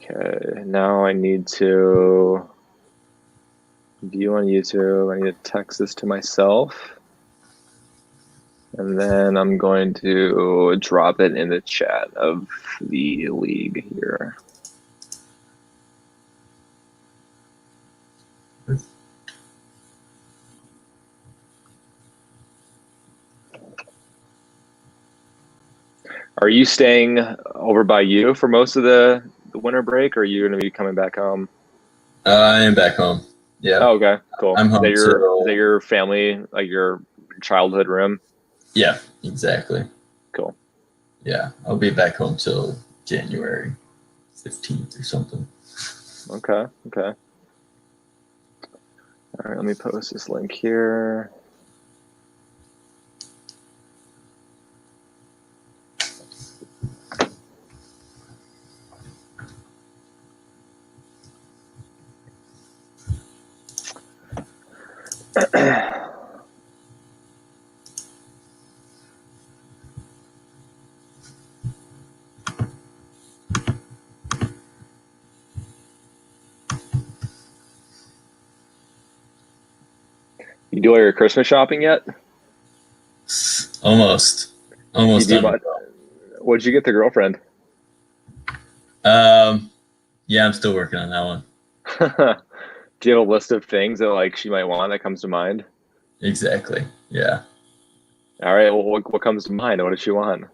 Okay, now I need to view on YouTube. I need to text this to myself. And then I'm going to drop it in the chat of the league here. Are you staying over by you for most of the winter break, or are you going to be coming back home? I am back home. Yeah. Oh, okay, cool. I'm home Is that your family, like your childhood room? Yeah, exactly. Cool. Yeah, I'll be back home till January 15th or something. Okay. All right, let me post this link here. You do all your Christmas shopping yet? Almost done. What'd you get the girlfriend? Yeah, I'm still working on that one. Do you have a list of things that like she might want that comes to mind? Exactly. Yeah. All right. Well, what comes to mind? What does she want?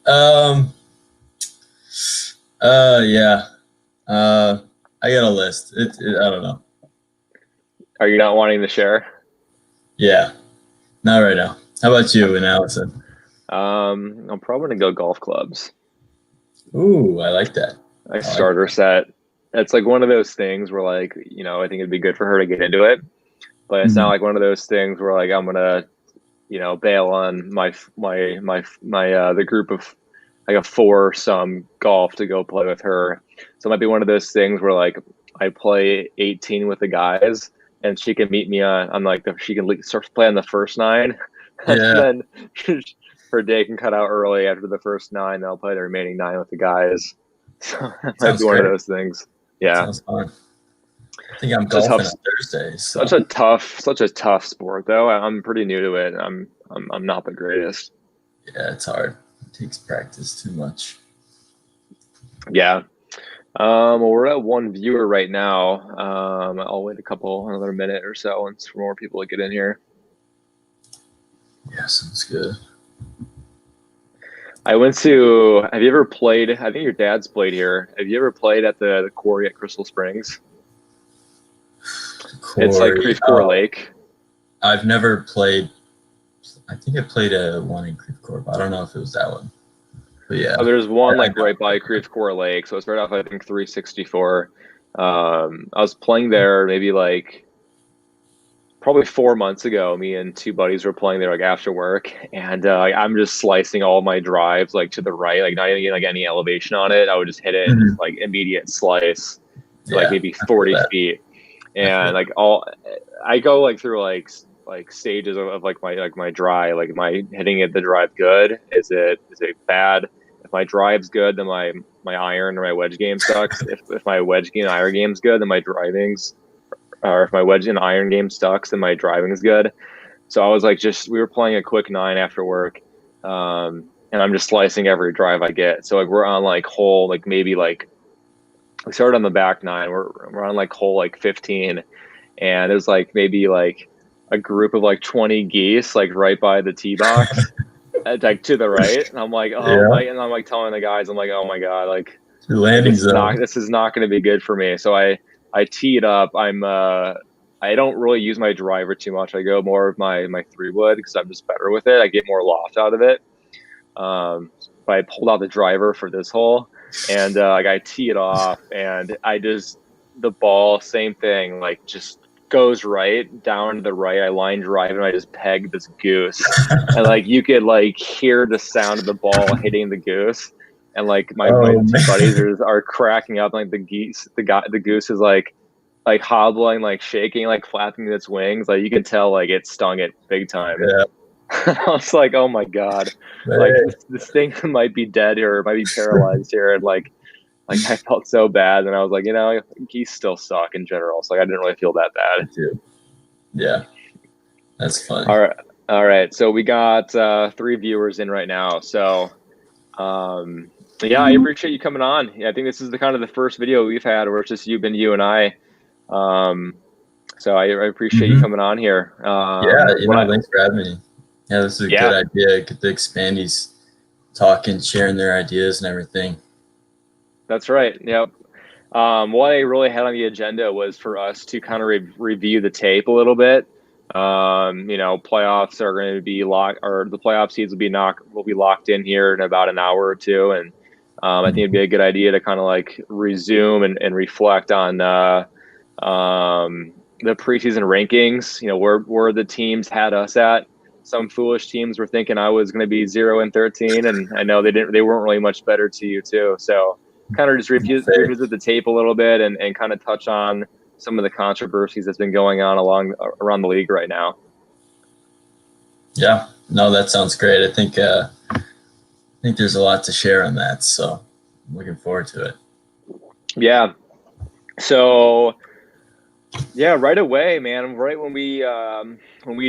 Yeah. I got a list. I don't know. Are you not wanting to share? Yeah. Not right now. How about you and Allison? I'm probably gonna go golf clubs. Ooh, I like that. Like starter set. It's like one of those things where like, I think it'd be good for her to get into it. But it's not like one of those things where like I'm gonna, bail on the group of like a foursome golf to go play with her. So it might be one of those things where like I play 18 with the guys and she can meet me on like she can start to play on the first 9. Yeah. And then her day can cut out early after the first 9. And I'll play the remaining 9 with the guys. So that might be one of those things. Yeah. Sounds fun. I think I'm golfing on Thursdays. So. Such a tough sport though. I'm pretty new to it. I'm not the greatest. Yeah, it's hard. It takes practice too much. Yeah. Well, we're at 1 viewer right now. I'll wait another minute or so for more people to get in here. Yeah, sounds good. Have you ever played? I think your dad's played here. Have you ever played at the quarry at Crystal Springs? It's like Creve Coeur Lake. I've never played. I think I played one in Creve Coeur, but I don't know if it was that one. But yeah. Oh, there's one right by Creve Coeur Lake. So it's right off, I think, 364. I was playing there maybe like probably 4 months ago. Me and 2 buddies were playing there like after work, and I'm just slicing all my drives like to the right, like not even getting like any elevation on it. I would just hit it and just like immediate slice to like maybe 40 feet, and like I go like through like stages of like my drive. Like, am I hitting it the drive good? Is it bad? If my drive's good, then my iron or my wedge game sucks. If my wedge game and iron game's good, then my driving's, or if my wedge and iron game sucks, then my driving is good. So I was like, we were playing a quick 9 after work, and I'm just slicing every drive I get. So like we're on like hole like maybe like we started on the back 9. We're on like hole like 15, and there's like maybe like a group of like 20 geese like right by the tee box, like to the right. And I'm like, and I'm like telling the guys, I'm like, oh my god, like this is not going to be good for me. So I tee it up. I don't really use my driver too much. I go more of my 3-wood because I'm just better with it. I get more loft out of it. But I pulled out the driver for this hole, and like I tee it off, and the ball, same thing, like just goes right down to the right. I line drive and I just peg this goose, and like you could like hear the sound of the ball hitting the goose. And like my 2 buddies are cracking up. Like the goose is like hobbling, like shaking, like flapping its wings. Like you can tell, like it stung it big time. Yeah. I was like, oh my god, like this thing might be dead here, or might be paralyzed here. And like Like I felt so bad, and I was like, geese still suck in general, so like I didn't really feel that bad. Me too. Yeah, that's funny. All right, all right. So we got 3 viewers in right now. So yeah, I appreciate you coming on. Yeah, I think this is the kind of the first video we've had where it's just you and I. So I appreciate you coming on here. Yeah, thanks for having me. Yeah, this is a good idea. Get the expandees talking, sharing their ideas and everything. That's right. Yep. What I really had on the agenda was for us to kind of review the tape a little bit. Playoffs are going to be locked, or the playoff seeds will be locked in here in about an hour or two, and I think it'd be a good idea to kind of like resume and reflect on the preseason rankings. Where the teams had us at. Some foolish teams were thinking I was going to be 0-13, and I know they weren't really much better to you too. So kind of just revisit the tape a little bit and kind of touch on some of the controversies that's been going on around the league right now. Yeah, no, that sounds great. I think there's a lot to share on that, so I'm looking forward to it. Yeah. So yeah, right away, man. Right when we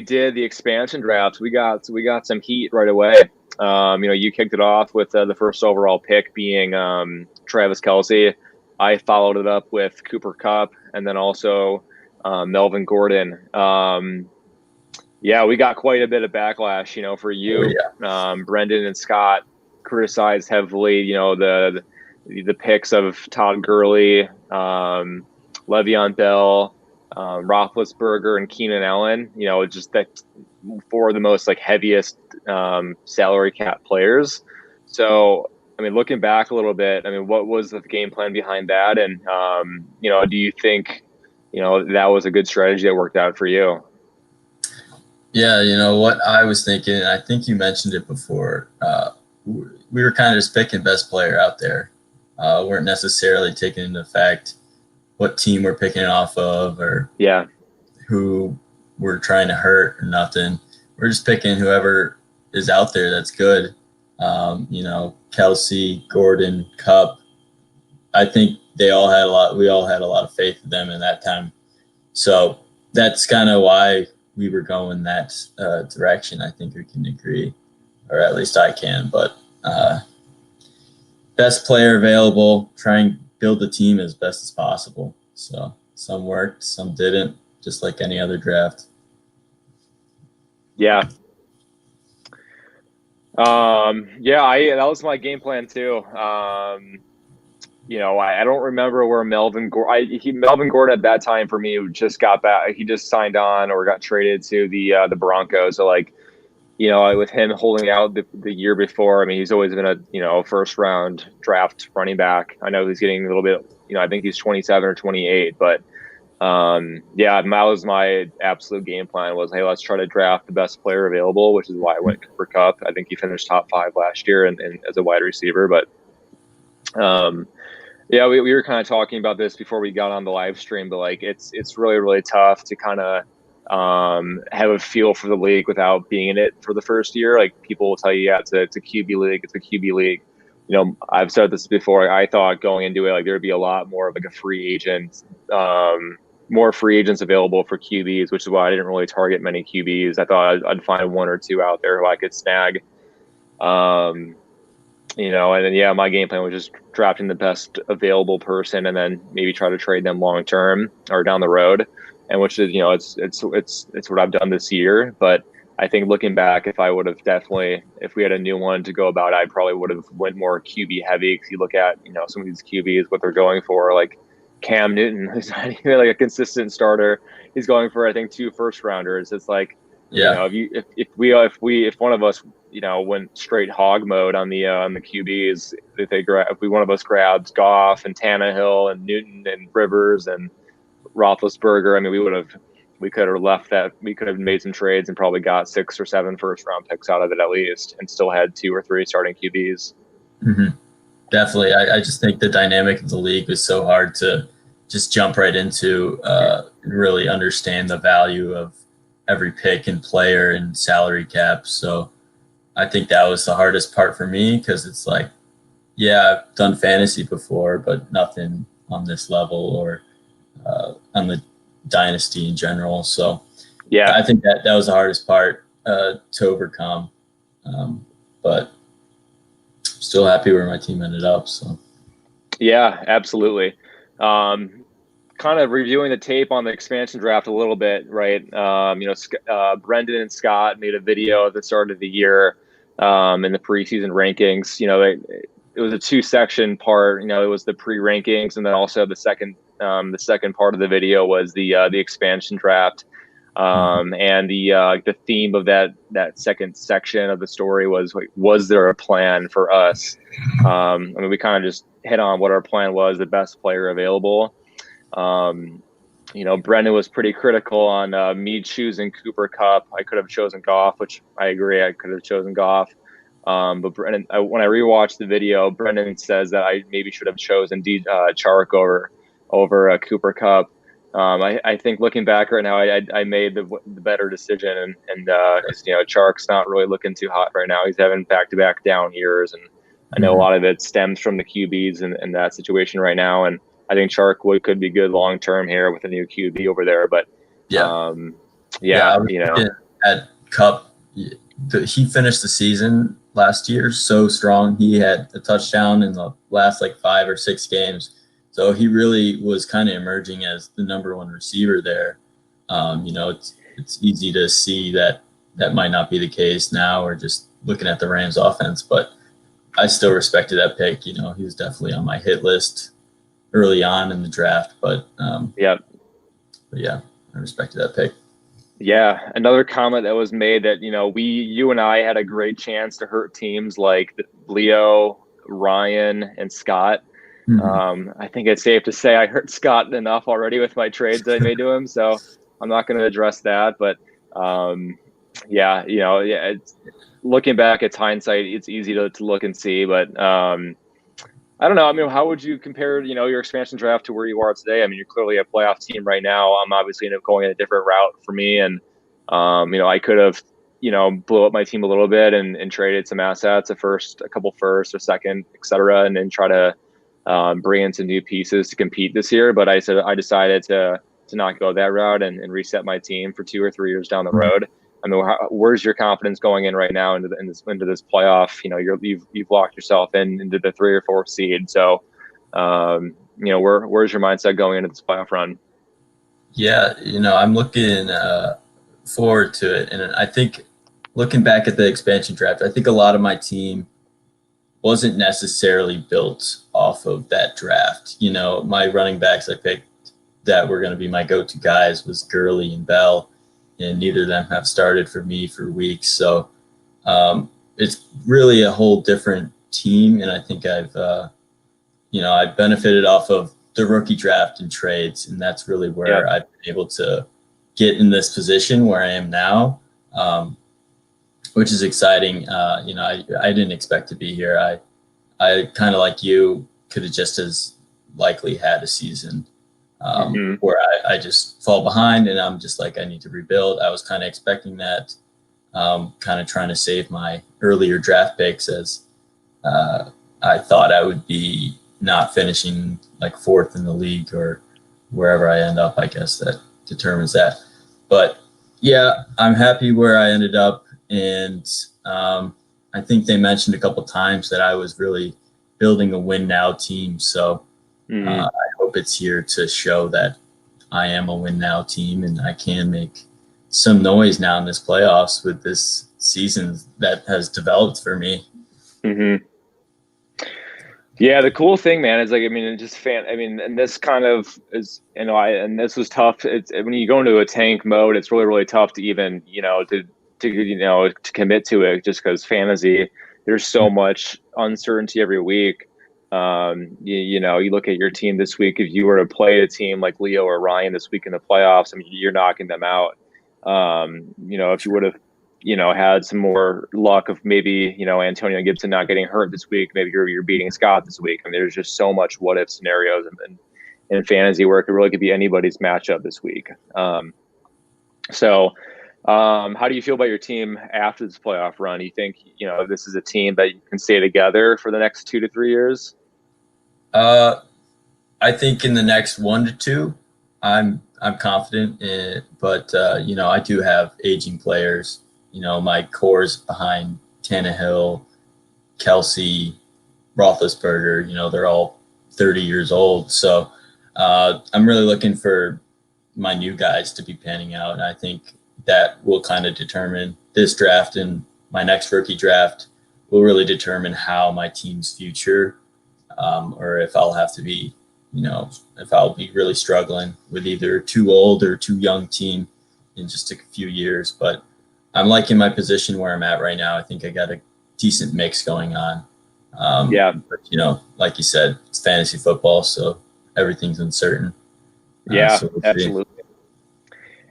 did the expansion drafts, we got some heat right away. You kicked it off with the first overall pick being Travis Kelce. I followed it up with Cooper Kupp and then also Melvin Gordon. Yeah, we got quite a bit of backlash, for you. Oh, yeah. Brendan and Scott criticized heavily, the picks of Todd Gurley, Le'Veon Bell, Roethlisberger, and Keenan Allen. Just that four of the most like heaviest salary cap players. So, I mean, looking back a little bit, I mean, what was the game plan behind that? And do you think that was a good strategy that worked out for you? Yeah, what I was thinking, and I think you mentioned it before, we were kind of just picking best player out there. Weren't necessarily taking into effect what team we're picking it off of or who we're trying to hurt or nothing. We're just picking whoever is out there that's good. Kelce, Gordon, Kupp. I think we all had a lot of faith in them in that time. So that's kind of why we were going that direction. I think we can agree, or at least I can. But best player available, try and build the team as best as possible. So some worked, some didn't, just like any other draft. Yeah. That was my game plan too. I don't remember where Melvin Gordon at that time for me just got back. He just signed on or got traded to the Broncos. So with him holding out the year before, I mean, he's always been a first round draft running back. I know he's getting a little bit, I think he's 27 or 28, but that was my absolute game plan was, hey, let's try to draft the best player available, which is why I went Cooper Kupp. I think he finished top 5 last year and as a wide receiver, but we were kind of talking about this before we got on the live stream, but like it's really, really tough to kind of have a feel for the league without being in it for the first year. Like people will tell you, it's a QB league. It's a QB league. I've said this before. I thought going into it, like there'd be a lot more of like a free agent, more free agents available for QBs, which is why I didn't really target many QBs. I thought I'd find 1 or 2 out there who I could snag. And then my game plan was just drafting the best available person and then maybe try to trade them long term or down the road. And which is, it's what I've done this year. But I think looking back, if we had a new one to go about, I probably would have went more QB heavy. Because you look at, some of these QBs, what they're going for, like Cam Newton, who's not even like a consistent starter. He's going for, I think, 2 first rounders. It's like, if one of us, went straight hog mode on the QBs, if one of us grabs Goff and Tannehill and Newton and Rivers and Roethlisberger, I mean, we could have left that. We could have made some trades and probably got 6 or 7 first round picks out of it at least, and still had 2 or 3 starting QBs. Mm-hmm. Definitely. I just think the dynamic of the league was so hard to just jump right into and really understand the value of every pick and player and salary cap. So I think that was the hardest part for me because it's like Yeah, I've done fantasy before, but nothing on this level or on the dynasty in general. So Yeah. I think that was the hardest part to overcome. But still happy where my team ended up. So Yeah, absolutely. Kind of reviewing the tape on the expansion draft a little bit, right? Brendan and Scott made a video at the start of the year in the preseason rankings. It was a two-section part. It was the pre-rankings, and then also the second part of the video was the expansion draft. And the theme of that second section of the story was like, was there a plan for us? We kind of just hit on what our plan was, the best player available. Brendan was pretty critical on me choosing Cooper Cup. I could have chosen Goff, which I agree. I could have chosen Goff. But Brendan, when I rewatched the video, Brendan says that I maybe should have chosen Chark over Cooper Cup. I think looking back right now, I made the better decision, and because Chark's not really looking too hot right now. He's having back-to-back down years, and I know a lot of it stems from the QBs and that situation right now. And I think Chark could be good long term here with a new QB over there. But at Cup, he finished the season last year so strong. He had a touchdown in the last like 5 or 6 games. So he really was kind of emerging as the number one receiver there. It's easy to see that might not be the case now, or just looking at the Rams offense, but I still respected that pick. He was definitely on my hit list early on in the draft, but yeah, I respected that pick. Yeah, another comment that was made that you and I had a great chance to hurt teams like Leo, Ryan, and Scott. I think it's safe to say I hurt Scott enough already with my trades that I made to him, so I'm not going to address that. But looking back, it's hindsight. It's easy to look and see, but I don't know. How would you compare, your expansion draft to where you are today? You're clearly a playoff team right now. I'm obviously going a different route for me, and I could have, blew up my team a little bit and traded some assets, a couple first, a second, et cetera, and then try to bring in some new pieces to compete this year. But I decided to not go that route and reset my team for 2 or 3 years down the road. Where's your confidence going in right now into this playoff? You've locked yourself into the 3 or 4 seed. So, where's your mindset going into this playoff run? Yeah, I'm looking forward to it, and I think looking back at the expansion draft, I think a lot of my team wasn't necessarily built off of that draft. My running backs I picked that were going to be my go-to guys was Gurley and Bell, and neither of them have started for me for weeks. So it's really a whole different team, and I think I've benefited off of the rookie draft and trades, and that's really where I've been able to get in this position where I am now, which is exciting. I didn't expect to be here. I kind of like you could have just as likely had a season where I just fall behind and I'm just like, I need to rebuild. I was kind of expecting that, kind of trying to save my earlier draft picks, as I thought I would be not finishing like 4th in the league or wherever I end up. I guess that determines that. But yeah, I'm happy where I ended up. And I think they mentioned a couple times that I was really building a win now team. So I hope it's here to show that I am a win now team and I can make some noise now in this playoffs with this season that has developed for me. Yeah, the cool thing, man, is and this kind of is, and this was tough. It's when you go into a tank mode, it's really, really tough to even, to commit to it, just because fantasy, there's so much uncertainty every week. You look at your team this week. If you were to play a team like Leo or Ryan this week in the playoffs, you're knocking them out. If you would have, had some more luck of maybe, Antonio Gibson not getting hurt this week, maybe you're beating Scott this week. There's just so much what if scenarios in fantasy where it really could be anybody's matchup this week. So How do you feel about your team after this playoff run? Do you think, this is a team that can stay together for the next 2 to 3 years? Uh, I think in the next 1 to 2, I'm confident in it, but I do have aging players. My core's behind Tannehill, Kelsey, Roethlisberger. They're all 30 years old, so I'm really looking for my new guys to be panning out, and I think that will kind of determine this draft and my next rookie draft will really determine how my team's future, or if I'll have to be, if I'll be really struggling with either too old or too young team in just a few years. But I'm liking my position where I'm at right now. I think I got a decent mix going on. Yeah. But, like you said, it's fantasy football, so everything's uncertain. Yeah, So we'll see. absolutely.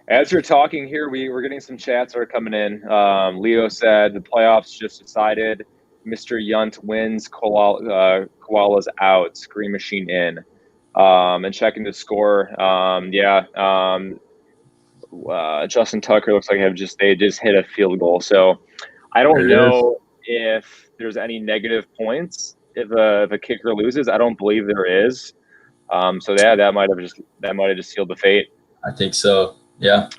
As you're talking here, we're getting some chats that are coming in. Leo said the playoffs just decided. Mr. Yunt wins. Koala's out. Screen Machine in. And checking the score. Justin Tucker looks like they just hit a field goal. So I don't know if there's any negative points if a kicker loses. I don't believe there is. So yeah, that might have just sealed the fate. I think so. Yeah.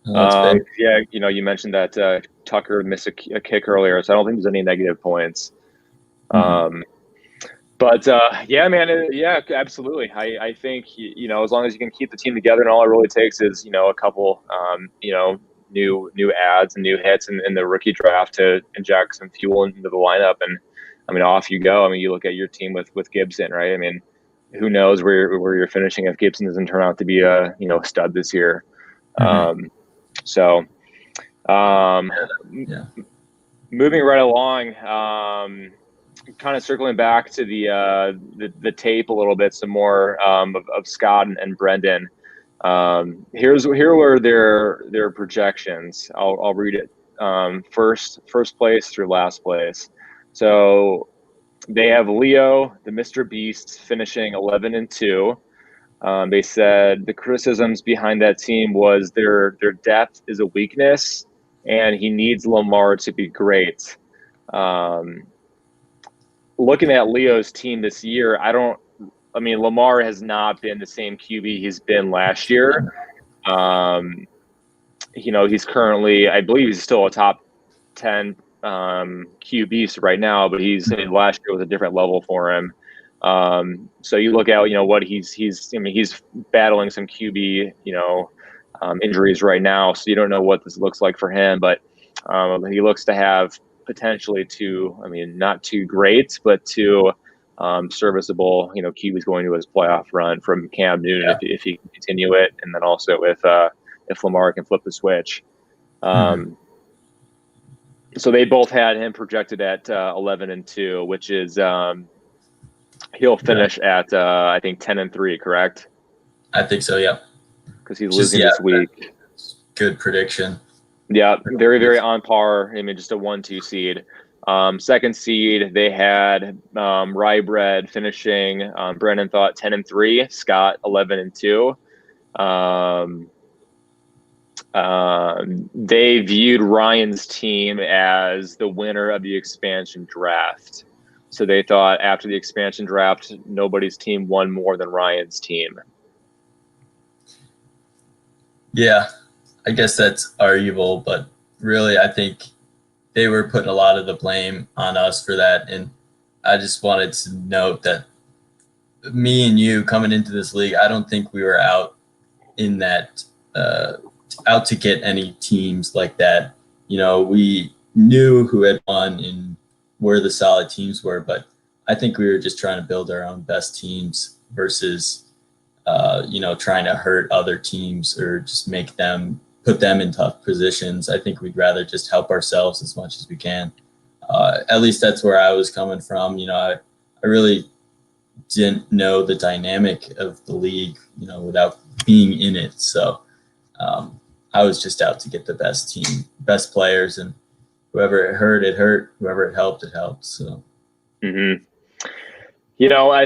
That's big. Yeah, you mentioned that Tucker missed a kick earlier, so I don't think there's any negative points. But yeah, man, yeah, absolutely. I think as long as you can keep the team together, and all it really takes is a couple new ads and new hits in the rookie draft to inject some fuel into the lineup, and I mean off you go. I mean, you look at your team with Gibson, right? I mean, who knows where you're finishing if Gibson doesn't turn out to be a stud this year. Moving right along, kind of circling back to the tape a little bit, some more of Scott and Brendan. Here were their projections. I'll read it. First place through last place. So they have Leo, the Mr. Beast, finishing 11-2. They said the criticisms behind that team was their depth is a weakness, and he needs Lamar to be great. Looking at Leo's team this year, Lamar has not been the same QB he's been last year. He's currently, I believe he's still a top 10 QB right now, but last year was a different level for him. So you look at what he's battling some QB injuries right now, so you don't know what this looks like for him, but he looks to have potentially not too great, but too serviceable QBs going to his playoff run from Cam Newton if he can continue it, and then also if Lamar can flip the switch. So they both had him projected at 11-2, which is he'll finish at I think 10-3, correct? I think so. Yeah, because he's losing this week. Good prediction. Yeah, very, very on par. Just a 1-2 seed. Second seed, they had Rye Bread finishing. Brennan thought 10-3. Scott 11-2. They viewed Ryan's team as the winner of the expansion draft. So they thought after the expansion draft, nobody's team won more than Ryan's team. Yeah, I guess that's arguable, but really I think they were putting a lot of the blame on us for that. And I just wanted to note that me and you coming into this league, I don't think we were out in that out to get any teams like that. We knew who had won and where the solid teams were, but I think we were just trying to build our own best teams versus trying to hurt other teams or just put them in tough positions. I think we'd rather just help ourselves as much as we can. At least that's where I was coming from. I really didn't know the dynamic of the league, without being in it. So I was just out to get the best team, best players, and whoever it hurt, it hurt. Whoever it helped, it helped. So. I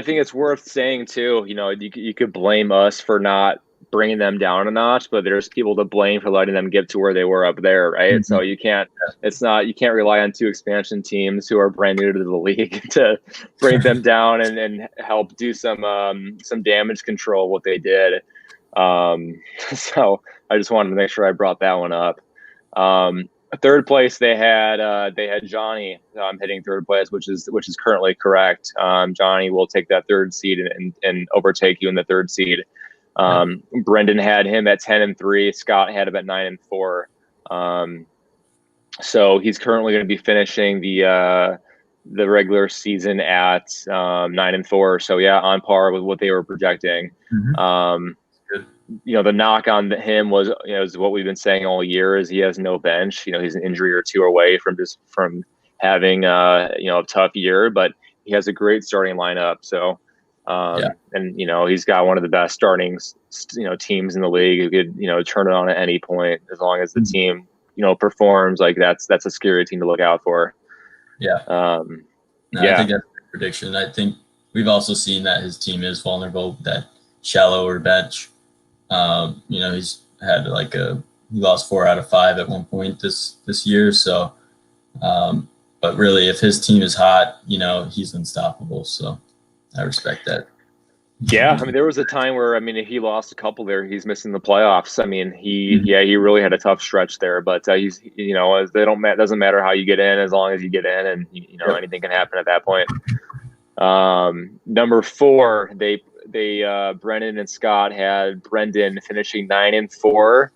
think it's worth saying too, you could blame us for not bringing them down a notch, but there's people to blame for letting them get to where they were up there, right? So you can't rely on two expansion teams who are brand new to the league to bring them down and help do some damage control what they did. So I just wanted to make sure I brought that one up. Third place they had Johnny hitting third place, which is currently correct. Johnny will take that third seed and overtake you in the third seed. Brendan had him at 10-3. Scott had him at 9-4. So he's currently going to be finishing the regular season at 9-4. So yeah, on par with what they were projecting. The knock on him was, is what we've been saying all year, is he has no bench. He's an injury or two away from having a tough year, but he has a great starting lineup. So, and he's got one of the best starting teams in the league who could turn it on at any point as long as the team performs. Like that's a scary team to look out for. I think that's a prediction. I think we've also seen that his team is vulnerable, that shallower bench. He's had he lost 4 out of 5 at one point this year. So, but really, if his team is hot, he's unstoppable. So I respect that. Yeah, there was a time where if he lost a couple there, he's missing the playoffs. He really had a tough stretch there. But he's doesn't matter how you get in, as long as you get in, and anything can happen at that point. Number 4, they Brendan and Scott had Brendan finishing 9-4.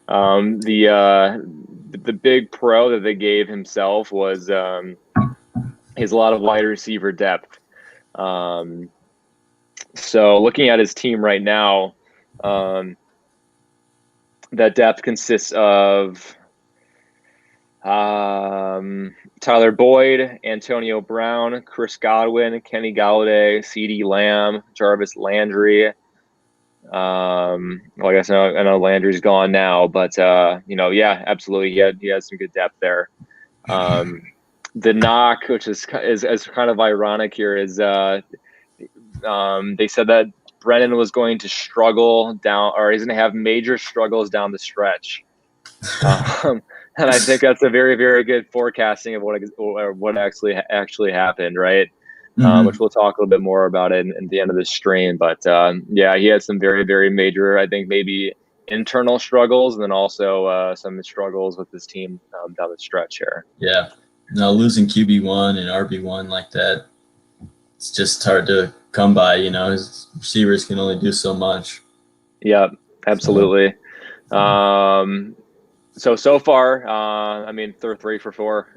The big pro that they gave himself was he has a lot of wide receiver depth. So looking at his team right now, that depth consists of Tyler Boyd, Antonio Brown, Chris Godwin, Kenny Galladay, CeeDee Lamb, Jarvis Landry. I guess I know Landry's gone now, but absolutely, he has some good depth there. The knock, which is kind of ironic here, is they said that Brennan was going to struggle down, or he's going to have major struggles down the stretch. And I think that's a very, very good forecasting of what actually happened, right? Which we'll talk a little bit more about it in the end of the stream. But he had some very, very major, I think maybe internal struggles, and then also some struggles with his team down the stretch here. Yeah, losing QB1 and RB1 like that, it's just hard to come by. His receivers can only do so much. Yeah, absolutely. So far, they're 3 for 4.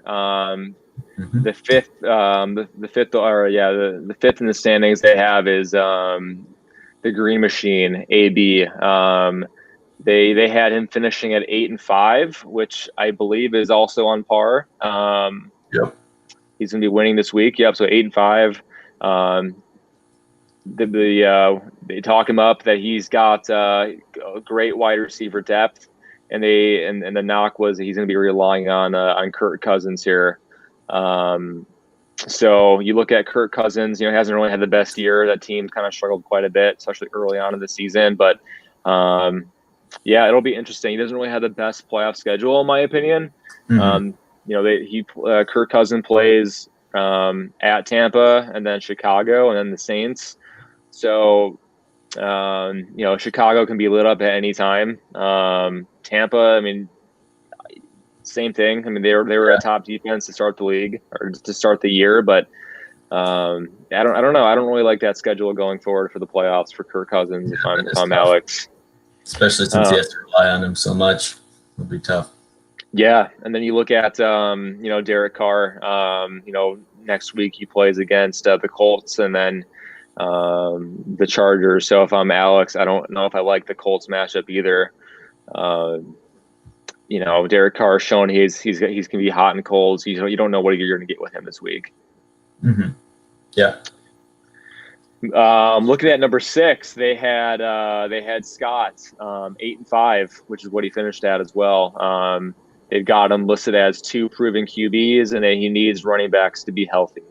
The fifth, the fifth in the standings they have is the Green Machine, AB. They had him finishing at 8-5, which I believe is also on par. He's going to be winning this week. Yep. So 8-5. They talk him up that he's got great wide receiver depth. And the knock was he's going to be relying on Kirk Cousins here. So you look at Kirk Cousins, hasn't really had the best year. That team kind of struggled quite a bit, especially early on in the season. But it'll be interesting. He doesn't really have the best playoff schedule, in my opinion. Kirk Cousins plays at Tampa and then Chicago and then the Saints. So Chicago can be lit up at any time. Tampa, same thing. They were a top defense to start the league or to start the year, but I don't know. I don't really like that schedule going forward for the playoffs for Kirk Cousins. If I'm Alex, especially since he has to rely on him so much, it'll be tough. Yeah, and then you look at Derek Carr. Next week he plays against the Colts and then the Chargers. So if I'm Alex, I don't know if I like the Colts matchup either. Derek Carr showing he's going to be hot and cold. So you don't know what you're going to get with him this week. Yeah. Looking at number 6, they had Scott 8-5, which is what he finished at as well. They've got him listed as 2 proven QBs, and then he needs running backs to be healthy.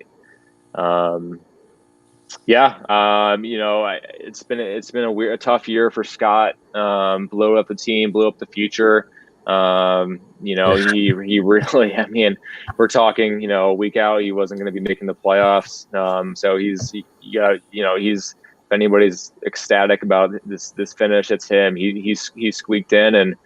Yeah, it's been a tough year for Scott. Blew up the team, blew up the future. Yeah. He really. I mean, we're talking. A week out, he wasn't going to be making the playoffs. So he's. If anybody's ecstatic about this finish, it's him. He's squeaked in, and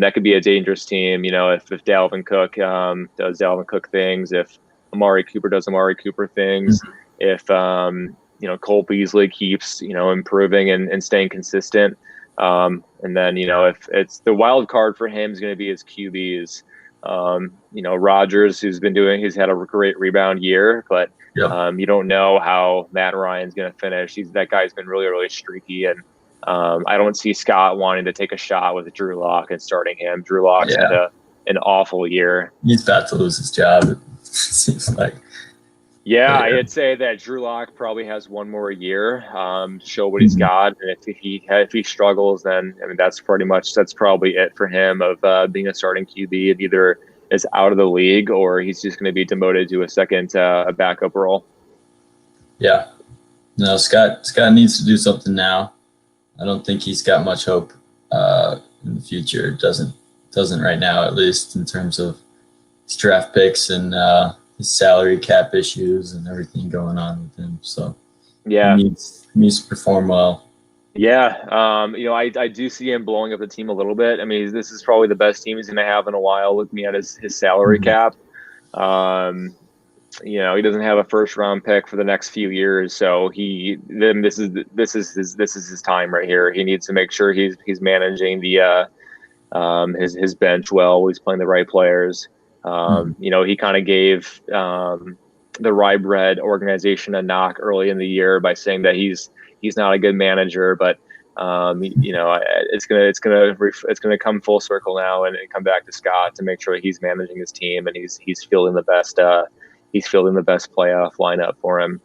that could be a dangerous team. If Dalvin Cook does Dalvin Cook things, if Amari Cooper does Amari Cooper things, if Cole Beasley keeps, improving and staying consistent. And then, if it's the wild card for him is going to be his QBs. Rodgers, he's had a great rebound year, but Yep. you don't know how Matt Ryan's going to finish. That guy's been really, really streaky. And I don't see Scott wanting to take a shot with Drew Lock and starting him. Drew Lock's had an awful year. He's about to lose his job, it seems like. Yeah, I'd say that Drew Lock probably has one more year to show what he's got, and if he struggles, then that's probably it for him of being a starting QB. It either is out of the league or he's just going to be demoted to a backup role. Yeah, no, Scott needs to do something now. I don't think he's got much hope in the future. Doesn't right now, at least in terms of his draft picks and his salary cap issues and everything going on with him. So yeah, he needs to perform well. Yeah, I do see him blowing up the team a little bit. I mean, this is probably the best team he's going to have in a while. Looking at his salary cap, he doesn't have a first round pick for the next few years, so this is his time right here. He needs to make sure he's managing his bench well. He's playing the right players. He kind of gave the Rye Bread organization a knock early in the year by saying that he's not a good manager, but it's gonna come full circle now and come back to Scott to make sure he's managing his team and he's fielding the best playoff lineup for him.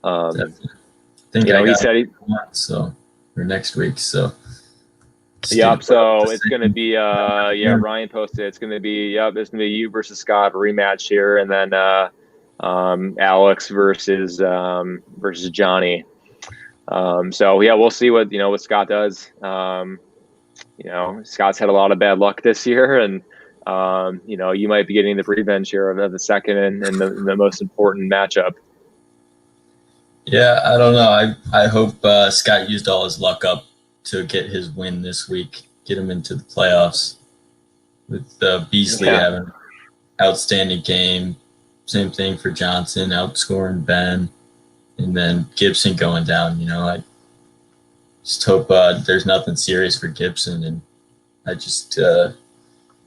Definitely. I think he said for next week. So yep. So it's gonna be Ryan posted. It's gonna be you versus Scott rematch here, and then Alex versus Johnny. We'll see what Scott does. Scott's had a lot of bad luck this year, and you might be getting the revenge here of the second and the most important matchup. Yeah, I don't know. I hope Scott used all his luck up to get his win this week, get him into the playoffs. With Beasley having an outstanding game, same thing for Johnson, outscoring Ben. And then Gibson going down, I just hope there's nothing serious for Gibson. And I just,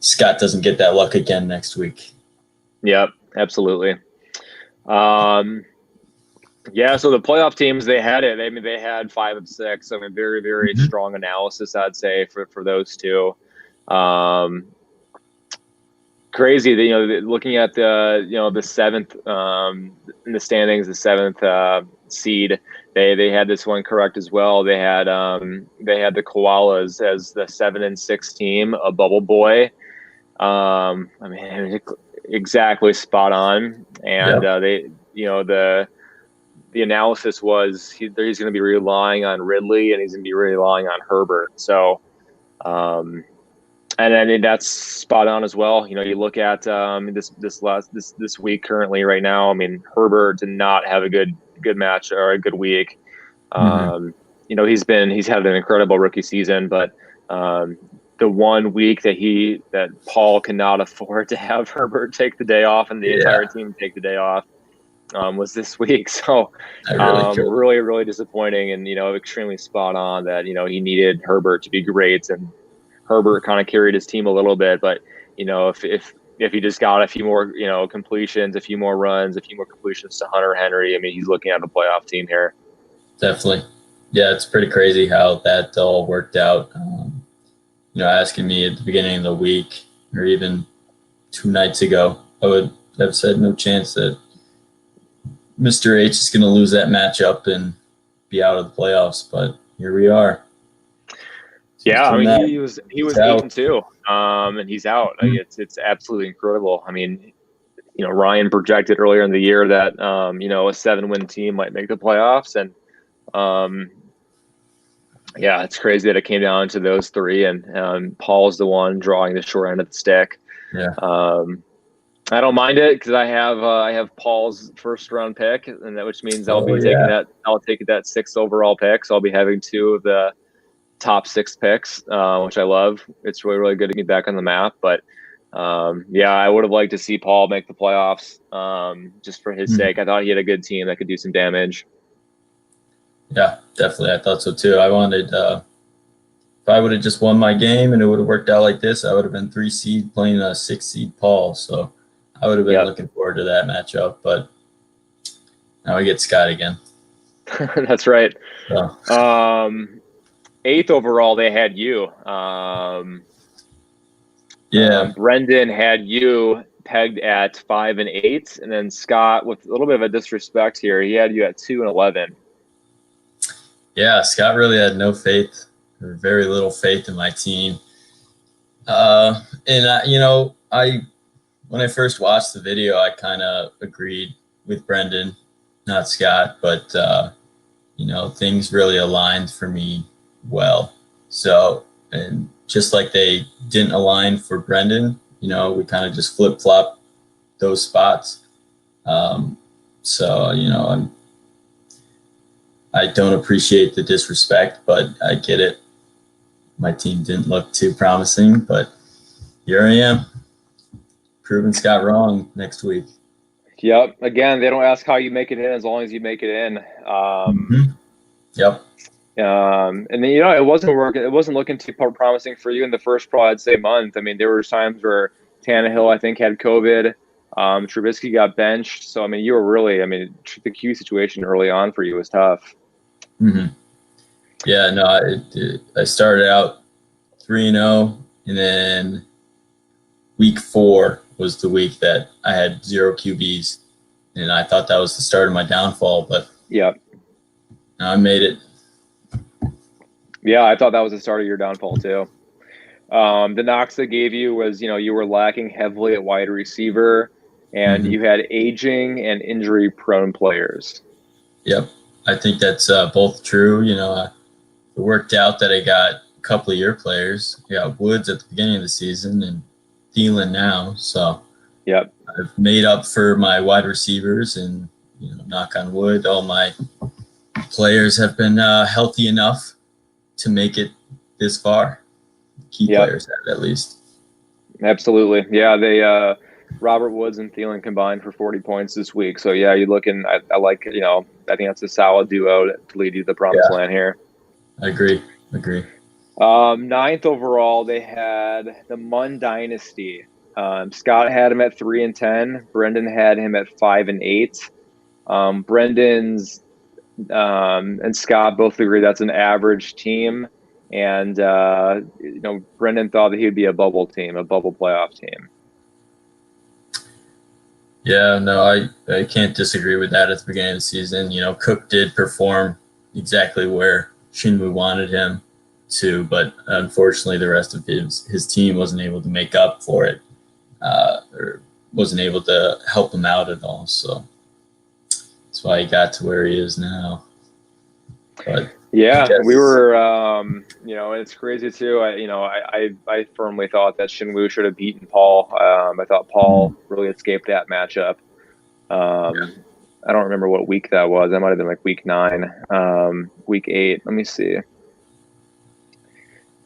Scott doesn't get that luck again next week. Yep, absolutely. So the playoff teams, they had it. They had 5 of 6. Very, very strong analysis, I'd say, for those two. Crazy that looking at the 7th in the standings, the 7th seed, they had this one correct as well. They had the Koalas as the 7 and 6 team, a bubble boy. Exactly spot on. And the analysis was he's going to be relying on Ridley and he's going to be relying on Herbert. So. And then that's spot on as well. You look at this week currently right now. Herbert did not have a good match or a good week. He's had an incredible rookie season, but the 1 week that Paul cannot afford to have Herbert take the day off and the entire team take the day off was this week. So really, really disappointing and extremely spot on that he needed Herbert to be great, and Herbert kind of carried his team a little bit, but if he just got a few more completions, a few more runs, a few more completions to Hunter Henry, he's looking at a playoff team here. Definitely, yeah, it's pretty crazy how that all worked out. Asking me at the beginning of the week or even 2 nights ago, I would have said no chance that Mr. H is going to lose that matchup and be out of the playoffs, but here we are. Yeah, he was 8-2, and he's out. It's absolutely incredible. Ryan projected earlier in the year that a 7-win team might make the playoffs, and yeah, it's crazy that it came down to those three, and Paul's the one drawing the short end of the stick. Yeah. I don't mind it because I have Paul's first round pick, and which means I'll be taking that. I'll take that 6th overall pick, so I'll be having 2 of the top 6 picks, which I love. It's really, really good to get back on the map. But yeah, I would have liked to see Paul make the playoffs, just for his sake. I thought he had a good team that could do some damage. Yeah, definitely. I thought so too. I wanted, if I would have just won my game and it would have worked out like this, I would have been 3 seed playing a 6 seed Paul. So I would have been looking forward to that matchup. But now we get Scott again. That's right. So. 8th overall, they had you. Brendan had you pegged at 5 and 8, and then Scott, with a little bit of a disrespect here, he had you at 2 and 11. Yeah, Scott really had no faith, or very little faith in my team. And when I first watched the video, I kind of agreed with Brendan, not Scott, but things really aligned for me well. So, and just like they didn't align for Brendan, we kind of just flip-flop those spots. I don't appreciate the disrespect, but I get it. My team didn't look too promising, but here I am, proving Scott wrong next week. Yep. Again, they don't ask how you make it in as long as you make it in. Yep. And then, it wasn't working. It wasn't looking too promising for you in the first, probably, I'd say, month. I mean, there were times where Tannehill, I think, had COVID. Trubisky got benched. So, I mean, you were really, the Q situation early on for you was tough. Mm-hmm. Yeah, no, I started out 3-0, and then week 4 was the week that I had 0 QBs, and I thought that was the start of my downfall, but yeah, I made it. Yeah, I thought that was the start of your downfall too. The knocks they gave you was, you were lacking heavily at wide receiver, and you had aging and injury-prone players. Yep, I think that's both true. It worked out that I got a couple of year players. I got Woods at the beginning of the season and Thielen now. So yep, I've made up for my wide receivers, and knock on wood, all my players have been healthy enough to make it this far. Key players have, at least. Absolutely. Yeah, they Robert Woods and Thielen combined for 40 points this week. So yeah, you're looking. I like. I think that's a solid duo to lead you to the promised land here. I agree. 9th overall, they had the Munn Dynasty. Scott had him at 3 and 10. Brendan had him at 5 and 8. Brendan's and Scott both agree that's an average team. And, Brendan thought that he would be a bubble team, a bubble playoff team. Yeah, no, I can't disagree with that at the beginning of the season. Cook did perform exactly where Shinwu wanted him to, but unfortunately the rest of his team wasn't able to make up for it, or wasn't able to help him out at all. So that's why he got to where he is now. But yeah, we were, and it's crazy too. I firmly thought that Shinwu should have beaten Paul. I thought Paul really escaped that matchup. I don't remember what week that was. That might have been like week 9, week 8. Let me see.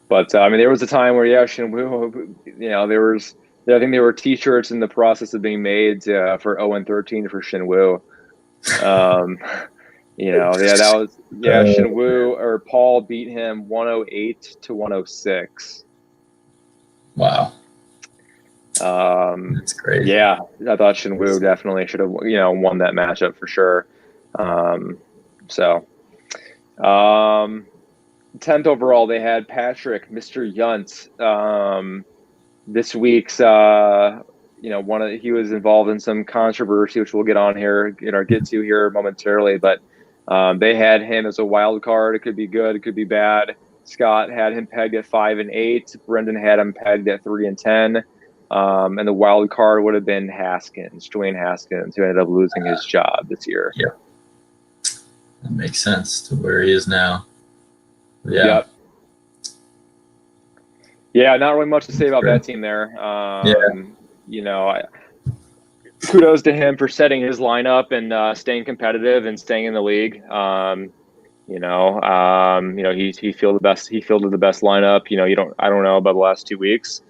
But there was a time where Shinwu, I think there were T-shirts in the process of being made for 0-13 for Shinwu. That was Shinwu or Paul beat him 108 to 106. Wow. That's great. Yeah, I thought Shinwu definitely should have won that matchup for sure. 10th overall, they had Patrick, Mr. Yunt. This week's, he was involved in some controversy, which we'll get to here momentarily. But they had him as a wild card. It could be good, it could be bad. Scott had him pegged at 5 and 8. Brendan had him pegged at 3 and 10. And the wild card would have been Dwayne Haskins, who ended up losing his job this year. Yeah, that makes sense to where he is now. Yeah. Yep. Yeah, not really much to say about that team there. You know, kudos to him for setting his lineup and staying competitive and staying in the league. He fielded the best lineup. I don't know about the last 2 weeks,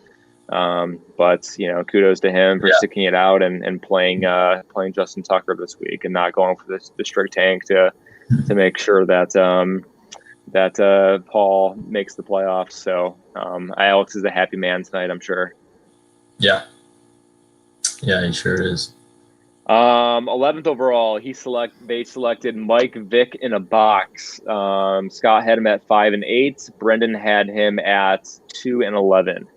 but kudos to him for sticking it out and playing Justin Tucker this week and not going for the strict tank to make sure that Paul makes the playoffs. So Alex is a happy man tonight, I'm sure. Yeah, he sure is. 11th overall, they selected Mike Vick in a box. Scott had him at 5 and 8. Brendan had him at 2 and 11.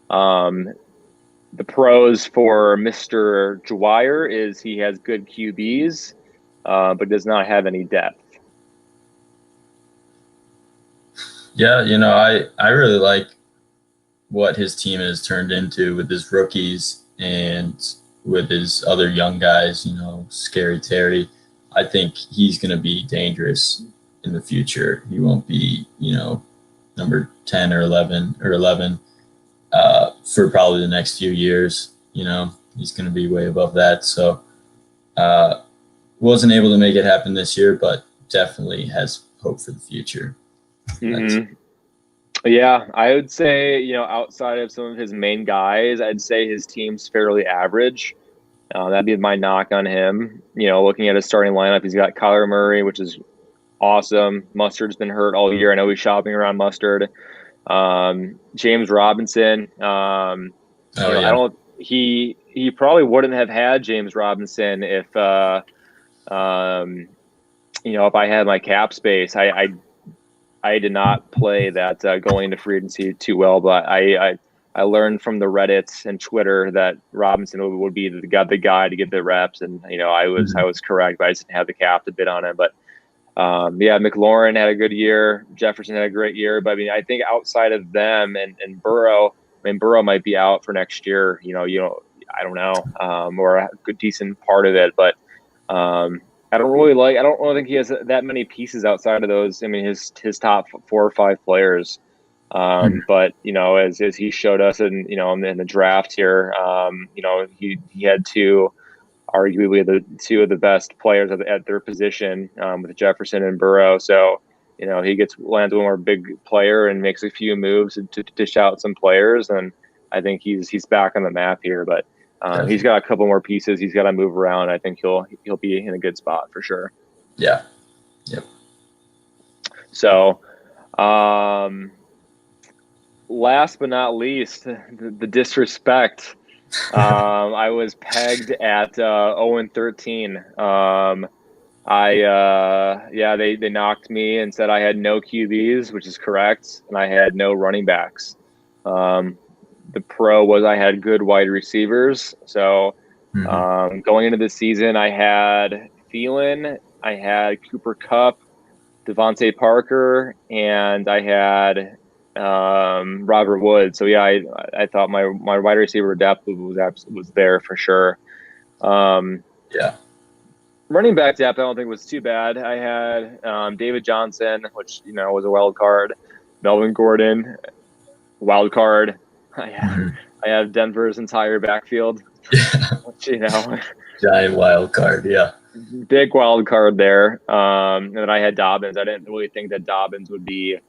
The pros for Mr. Dwyer is he has good QBs, but does not have any depth. Yeah, I really like what his team has turned into with his rookies and with his other young guys, Scary Terry. I think he's going to be dangerous in the future. He won't be, number 10 or 11 for probably the next few years. He's going to be way above that. So wasn't able to make it happen this year, but definitely has hope for the future. Mm-hmm. Yeah, I would say, outside of some of his main guys, I'd say his team's fairly average. That'd be my knock on him. Looking at his starting lineup, he's got Kyler Murray, which is awesome. Mustard's been hurt all year. I know he's shopping around Mustard. James Robinson. I don't. He probably wouldn't have had James Robinson if if I had my cap space. I did not play that going into free agency too well, but I learned from the Reddit and Twitter that Robinson would be the guy to get the reps, and I was correct, but I just didn't have the cap to bid on it. But McLaurin had a good year. Jefferson had a great year, but I think outside of them and Burrow, Burrow might be out for next year. I don't know, or a good decent part of it, but I don't really think he has that many pieces outside of those. His top 4 or 5 players. But as he showed us in the draft here, he had arguably the 2 of the best players at their position, with Jefferson and Burrow. So he lands one more big player and makes a few moves to dish out some players, and I think he's back on the map here. But he's got a couple more pieces he's got to move around. I think he'll be in a good spot for sure. Yeah. Yep. So, last but not least, the disrespect. I was pegged at 0 and 13. They knocked me and said I had no QBs, which is correct, and I had no running backs. The pro was I had good wide receivers. So going into the season, I had Thielen, I had Cooper Kupp, Devontae Parker, and I had Robert Woods. So I thought my wide receiver depth was there for sure. Running back depth I don't think was too bad. I had David Johnson, which was a wild card. Melvin Gordon, wild card. I have Denver's entire backfield. Which, giant wild card. Yeah. Big wild card there. And then I had Dobbins. I didn't really think that Dobbins would be.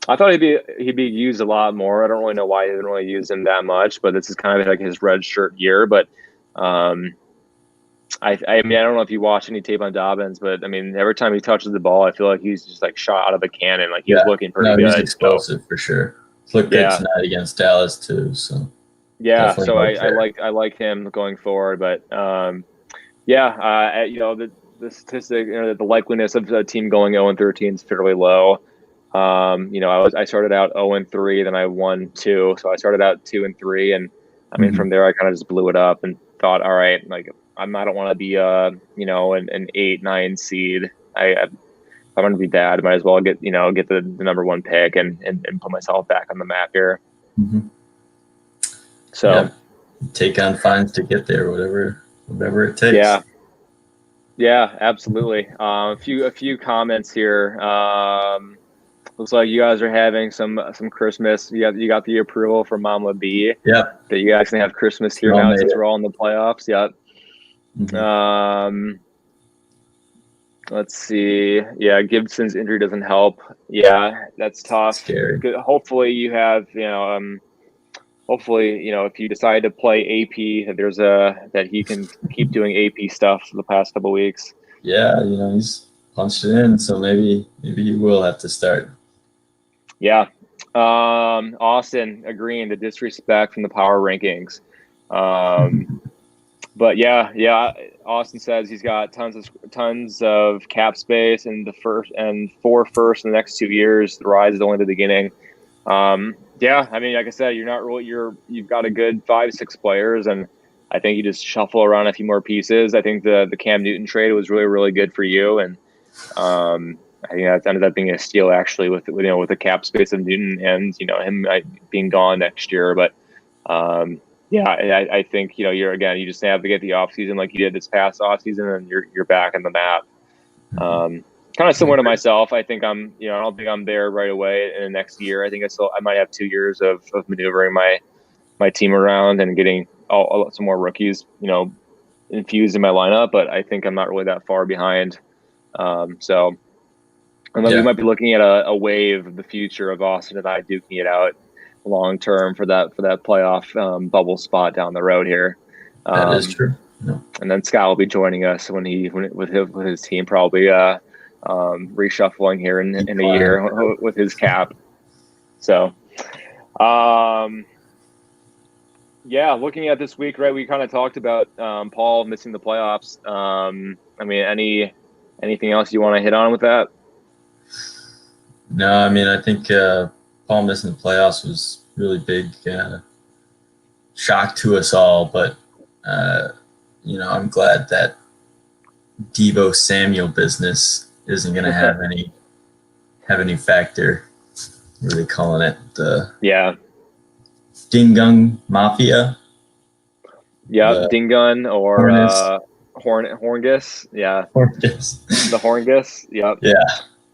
I thought he'd be used a lot more. I don't really know why he didn't really use him that much, but this is kind of like his red shirt year. But I don't know if you watch any tape on Dobbins, but every time he touches the ball, I feel like he's just like shot out of a cannon. Like he's looking pretty good. He's explosive for sure. Looked good tonight against Dallas too. So so I like him going forward. But the statistic, the likeliness of a team going 0 and 13 is fairly low. I started out 0 and 3, then I won 2. So I started out 2 and 3, and from there I kind of just blew it up and thought, all right, like I don't want to be an 8-9 seed. If I'm going to be bad, I might as well get the number 1 pick and put myself back on the map here. So take on fines to get there, whatever it takes. Yeah, absolutely. A few comments here. Looks like you guys are having some Christmas. You got the approval from Mama B. Yep. That you guys can have Christmas here now since we're all in the playoffs. Yep. Mm-hmm. Let's see. Yeah, Gibson's injury doesn't help. Yeah, that's tough. Scary. Hopefully you have, hopefully, if you decide to play AP, that he can keep doing AP stuff for the past couple of weeks. Yeah, he's punched it in, so maybe he will have to start. Yeah. Austin agreeing the disrespect from the power rankings. But yeah. Austin says he's got tons of cap space and four first in the next 2 years. The rise is only the beginning. Yeah, I mean, like I said, you've got a good 5-6 players, and I think you just shuffle around a few more pieces. I think the Cam Newton trade was really, really good for you, and I think that ended up being a steal actually with the cap space of Newton and him being gone next year. But yeah, I think you just navigate the offseason like you did this past offseason, and you're back on the map. Kind of similar to myself. I think I don't think I'm there right away in the next year. I think I might have 2 years of maneuvering my team around and getting some more rookies, infused in my lineup. But I think I'm not really that far behind. So we might be looking at a wave of the future of Austin and I duking it out long term for that playoff bubble spot down the road here. That is true. No. And then Scott will be joining us with his team probably reshuffling here in a year with his cap. So, yeah, looking at this week, right? We kind of talked about Paul missing the playoffs. I mean, anything else you want to hit on with that? No, I mean, I think Paul missing the playoffs was really big shock to us all, but I'm glad that Deebo Samuel business isn't going to have any factor. Really calling it the Ding Gung Mafia. Yeah, Ding Gun or Horngus. Yeah, Horngus. The Horngus. Yep. Yeah.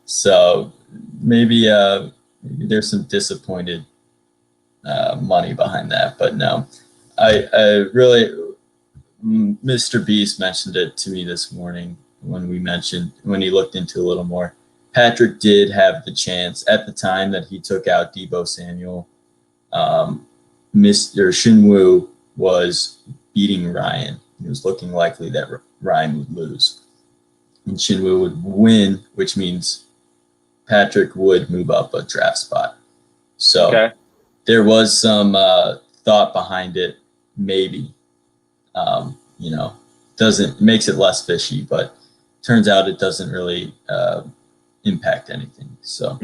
So maybe there's some disappointed money behind that, but no, I really, Mr. Beast mentioned it to me this morning when he looked into a little more. Patrick did have the chance at the time that he took out Deebo Samuel. Mr. Shinwoo was beating Ryan. It was looking likely that Ryan would lose, and Shinwoo would win, which means Patrick would move up a draft spot. So there was some thought behind it, maybe. Makes it less fishy, but turns out it doesn't really impact anything. So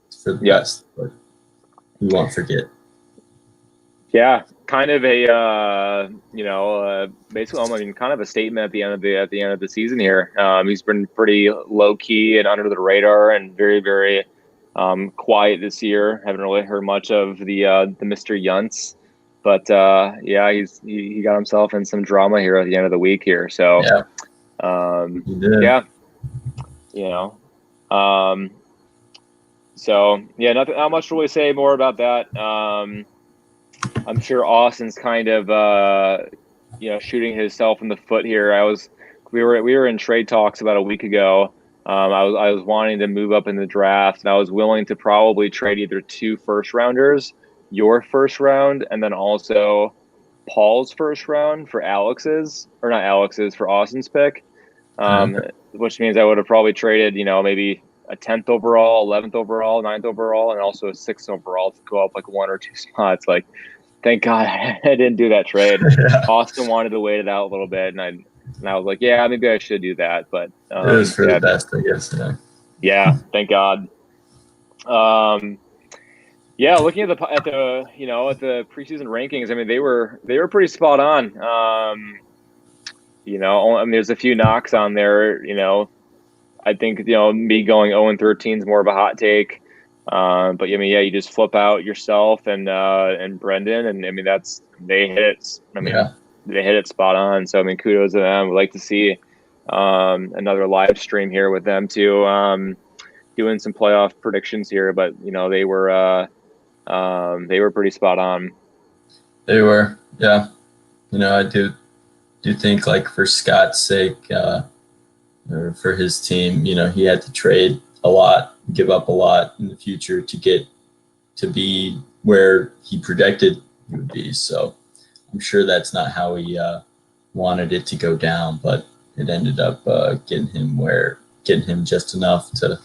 it's for the best, but we won't forget. Yeah, kind of basically, kind of a statement at the end of the season here. He's been pretty low key and under the radar, and very, very quiet this year. Haven't really heard much of the Mr. Yuntz, but he got himself in some drama here at the end of the week here. So he did. Not much to really say more about that. I'm sure Austin's kind of shooting himself in the foot here. We were in trade talks about a week ago. I was wanting to move up in the draft, and I was willing to probably trade either 2 first rounders, your first round, and then also Paul's first round for for Austin's pick. Which means I would have probably traded, maybe a 10th overall, 11th overall, 9th overall, and also a 6th overall to go up like 1 or 2 spots. Like, thank God I didn't do that trade. Austin wanted to wait it out a little bit, and I was like, yeah, maybe I should do that. But it was for the best, I guess. Yeah, thank God. Looking at the preseason rankings, I mean, they were pretty spot on. There's a few knocks on there. I think me going 0-13 is more of a hot take. But I mean, yeah, you just flip out yourself and Brendan, and I mean they hit it. I mean, Yeah. they hit it spot on. So I mean, kudos to them. We'd like to see another live stream here with them too, doing some playoff predictions here. But they were pretty spot on. They were, yeah. I do think, like, for Scott's sake, or for his team, he had to trade a lot, give up a lot in the future to get to be where he projected he would be. So I'm sure that's not how he wanted it to go down, but it ended up getting him just enough to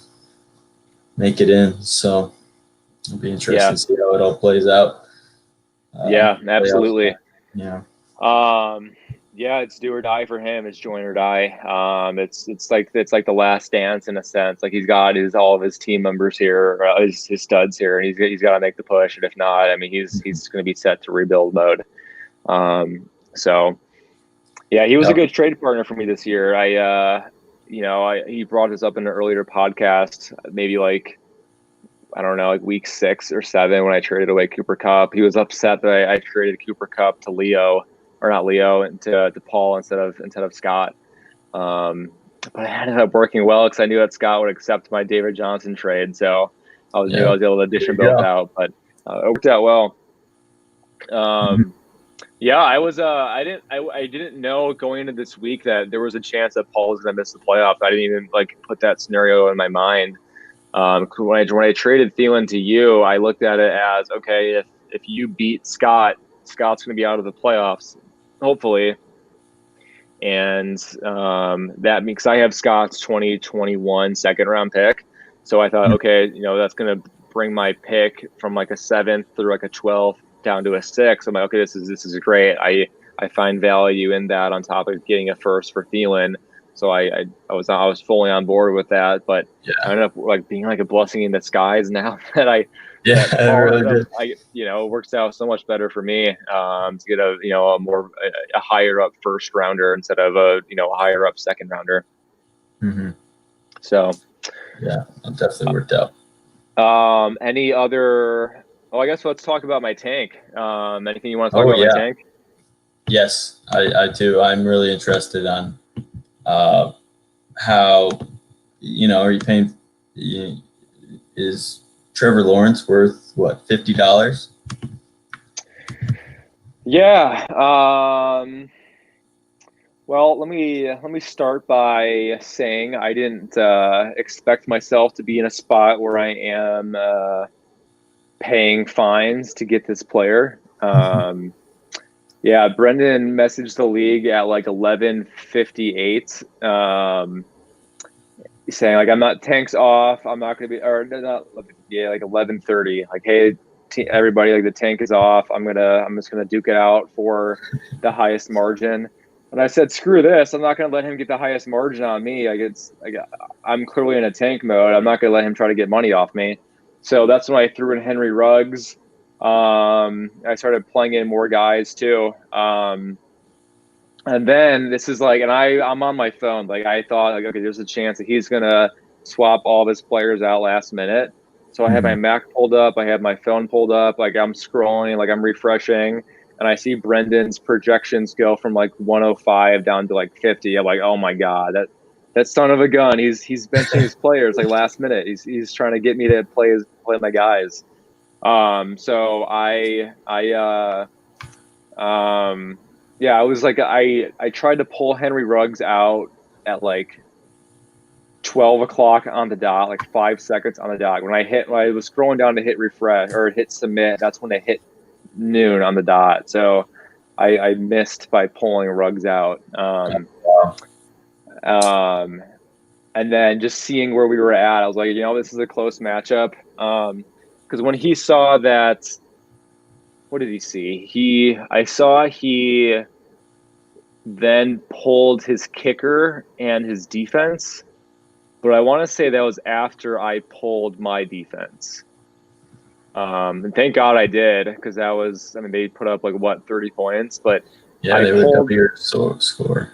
make it in. So it'll be interesting to see how it all plays out. Yeah, absolutely. Yeah. Yeah, it's do or die for him. It's join or die. It's like the last dance in a sense. Like he's got all of his team members here, his studs here, and he's got to make the push. And if not, I mean, he's going to be set to rebuild mode. So yeah, he was a good trade partner for me this year. He brought this up in an earlier podcast, maybe like, I don't know, like week 6 or 7 when I traded away Cooper Kupp. He was upset that I traded Cooper Kupp to Leo, or not Leo, and to Paul instead of Scott. But it ended up working well because I knew that Scott would accept my David Johnson trade. So I was able to dish them both out, but it worked out well. Yeah, I didn't know going into this week that there was a chance that Paul was going to miss the playoffs. I didn't even put that scenario in my mind. When I traded Thielen to you, I looked at it as, okay, if you beat Scott, Scott's going to be out of the playoffs, hopefully. And that means I have Scott's 2021 second round pick. So I thought, okay, that's going to bring my pick from like a 7th through like a 12th down to a 6th. I'm like, okay, this is great. I find value in that on top of getting a first for Thielen. So I was fully on board with that, but I ended up being like a blessing in disguise now that it works out so much better for me to get a higher up first rounder instead of a higher up second rounder. Mm-hmm. So yeah, it definitely worked out. Any other? Oh, I guess let's talk about my tank. Anything you want to talk about my tank? Yes, I do. I'm really interested on how, are you paying? Is Trevor Lawrence worth what, $50? Yeah. Well, let me start by saying I didn't expect myself to be in a spot where I am paying fines to get this player. Yeah, Brendan messaged the league at like 11:58, saying like, I'm not, tank's off. I'm not going to be, or not. Yeah, like 11:30. Like, hey, everybody, like the tank is off. I'm just gonna duke it out for the highest margin. And I said, screw this. I'm not gonna let him get the highest margin on me. I'm clearly in a tank mode. I'm not gonna let him try to get money off me. So that's when I threw in Henry Ruggs. I started playing in more guys too. And then this is like, and I'm on my phone. Like I thought, like, okay, there's a chance that he's gonna swap all of his players out last minute. So I have my Mac pulled up. I have my phone pulled up. Like I'm scrolling, like I'm refreshing, and I see Brendan's projections go from like 105 down to like 50. I'm like, oh my god, that son of a gun. He's benching his players like last minute. He's trying to get me to play my guys. So yeah, I was like, I tried to pull Henry Ruggs out at like 12 o'clock on the dot, like 5 seconds on the dot. When I was scrolling down to hit refresh or hit submit, that's when it hit noon on the dot. So I missed by pulling Ruggs out. And then just seeing where we were at, I was like, this is a close matchup. Because when he saw that, what did he see? I saw he then pulled his kicker and his defense, but I want to say that was after I pulled my defense. And thank God I did, because that was, they put up like 30 points, but yeah, they would double your score.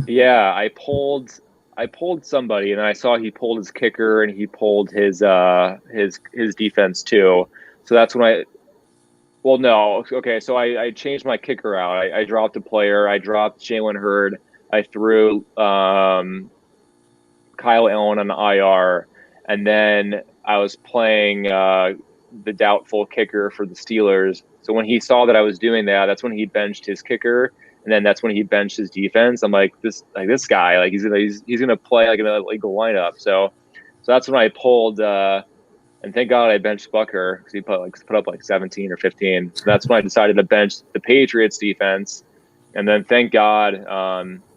Yeah, I pulled I pulled somebody, and I saw he pulled his kicker and he pulled his defense too. So that's when I. Well, no, okay. So I changed my kicker out. I dropped a player. I dropped Jalen Hurd. I threw Kyle Allen on IR, and then I was playing the doubtful kicker for the Steelers. So when he saw that I was doing that, that's when he benched his kicker, and then that's when he benched his defense. I'm like this guy, like he's gonna play like an illegal lineup. So that's when I pulled. And thank God I benched Bucker because he put up like 17 or 15. So that's when I decided to bench the Patriots defense. And then thank God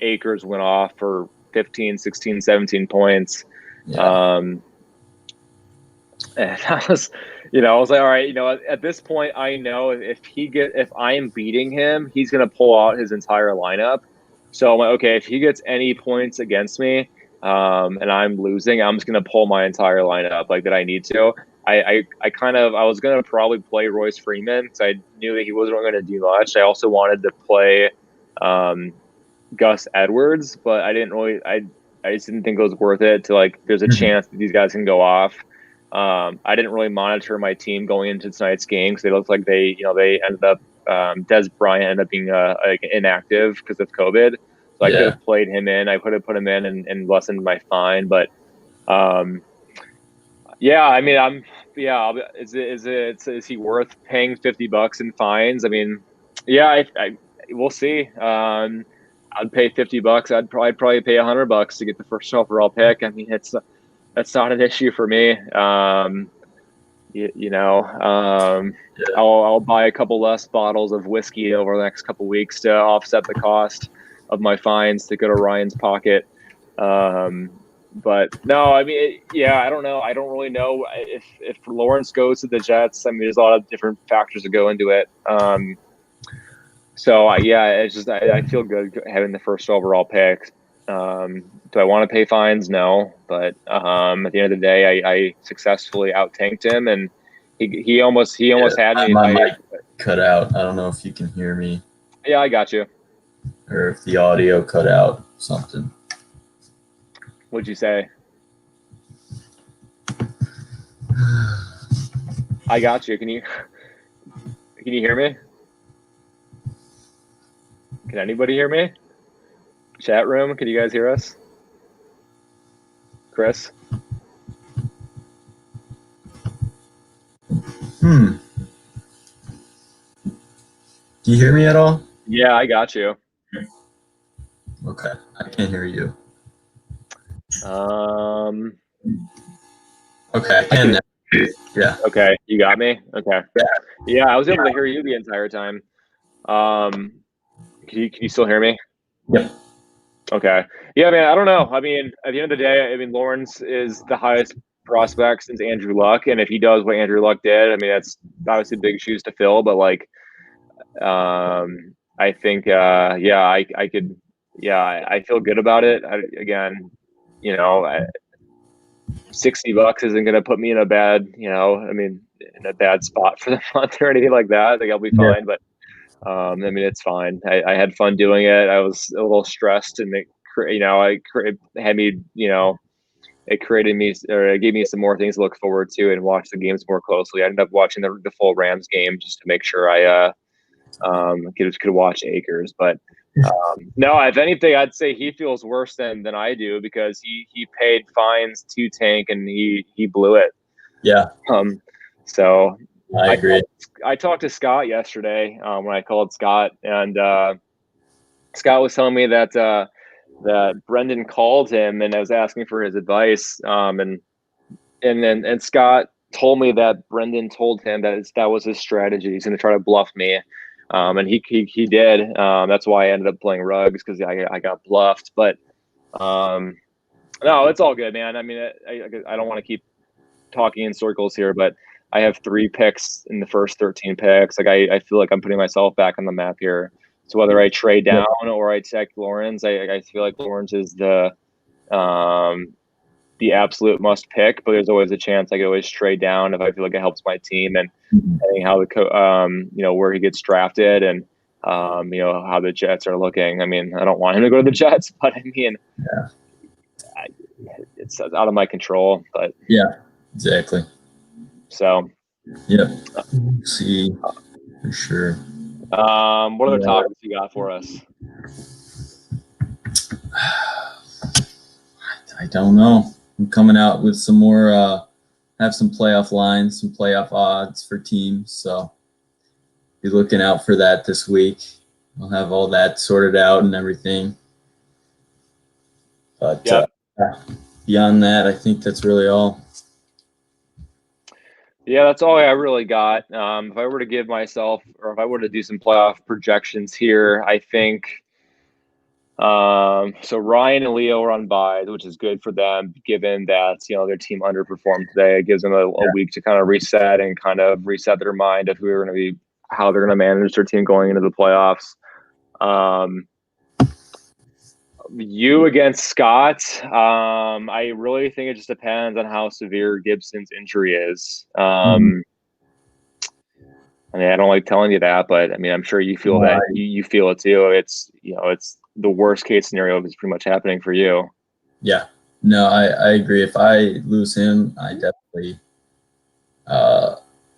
Akers went off for 15, 16, 17 points. Yeah. And I was, I was like, all right, at this point, I know if I am beating him, he's going to pull out his entire lineup. So I'm like, okay, if he gets any points against me, and I'm losing, I'm just going to pull my entire lineup like that I need to. I was going to probably play Royce Freeman because I knew that he wasn't going to do much. I also wanted to play Gus Edwards, but I just didn't think it was worth it to there's a chance that these guys can go off. I didn't really monitor my team going into tonight's game because they looked like they ended up Des Bryant ended up being inactive because of COVID. So I could have played him in. I could have put him in and lessened my fine. But is he worth paying $50 in fines? I mean, yeah, we'll see. I'd pay $50. I'd probably pay $100 to get the first overall pick. I mean, that's not an issue for me. I'll buy a couple less bottles of whiskey over the next couple weeks to offset the cost of my fines to go to Ryan's pocket. But no, I mean, I don't know. I don't really know if Lawrence goes to the Jets. I mean, there's a lot of different factors that go into it. It's just I feel good having the first overall pick. Do I want to pay fines? No, but at the end of the day, I successfully out tanked him, and he almost had me. My mic cut out. I don't know if you can hear me. Yeah, I got you. Or if the audio cut out something. What'd you say? I got you. Can you hear me? Can anybody hear me? Chat room, can you guys hear us? Chris? Do you hear me at all? Yeah, I got you. Okay, I can't hear you. Okay, I can now. Yeah. Okay, you got me? Okay. Yeah, I was able to hear you the entire time. Can you still hear me? Yep. Okay. Yeah, man, I don't know. I mean, at the end of the day, I mean, Lawrence is the highest prospect since Andrew Luck, and if he does what Andrew Luck did, I mean, that's obviously big shoes to fill, but I think I could I feel good about it. $60 isn't going to put me in a bad, in a bad spot for the month or anything like that. I think I'll be fine, but I mean, it's fine. I had fun doing it. I was a little stressed, and it gave me some more things to look forward to and watch the games more closely. I ended up watching the full Rams game just to make sure I could watch Akers. But no, if anything, I'd say he feels worse than I do because he paid fines to tank and he blew it. Yeah. So I agree. I talked to Scott yesterday when I called Scott, and Scott was telling me that Brendan called him and I was asking for his advice. And Scott told me that Brendan told him that was his strategy. He's going to try to bluff me. And he did. That's why I ended up playing Ruggs because I got bluffed. But no, it's all good, man. I mean, I don't want to keep talking in circles here, but I have 3 picks in the first 13 picks. I feel like I'm putting myself back on the map here. So whether I trade down or I take Lawrence, I feel like Lawrence is the absolute must pick, but there's always a chance I could always trade down if I feel like it helps my team and depending how where he gets drafted and how the Jets are looking. I mean, I don't want him to go to the Jets, but I mean, it's out of my control. But yeah, exactly. So, yep. See, for sure. What other topics you got for us? I don't know. I'm coming out with some more. Have some playoff lines, some playoff odds for teams. So be looking out for that this week. I'll have all that sorted out and everything. But beyond that, I think that's really all. Yeah, that's all I really got. If I were to give myself, or if I were to do some playoff projections here, I think so Ryan and Leo are on bye, which is good for them, given that their team underperformed today. It gives them a week to kind of reset and kind of reset their mind of who they're going to be, how they're going to manage their team going into the playoffs. You against Scott, I really think it just depends on how severe Gibson's injury is. I mean, I don't like telling you that, but I mean, I'm sure you feel that you feel it too. It's it's the worst case scenario is pretty much happening for you. Yeah, no, I agree. If I lose him, I definitely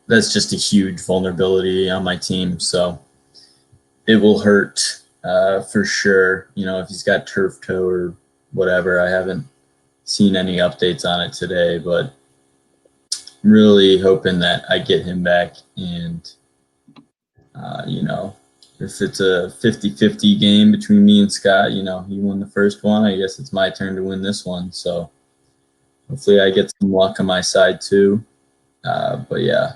that's just a huge vulnerability on my team. So it will hurt for sure. If he's got turf toe or whatever, I haven't seen any updates on it today, but I'm really hoping that I get him back. And if it's a 50-50 game between me and Scott, he won the first one. I guess it's my turn to win this one. So hopefully I get some luck on my side too. But yeah,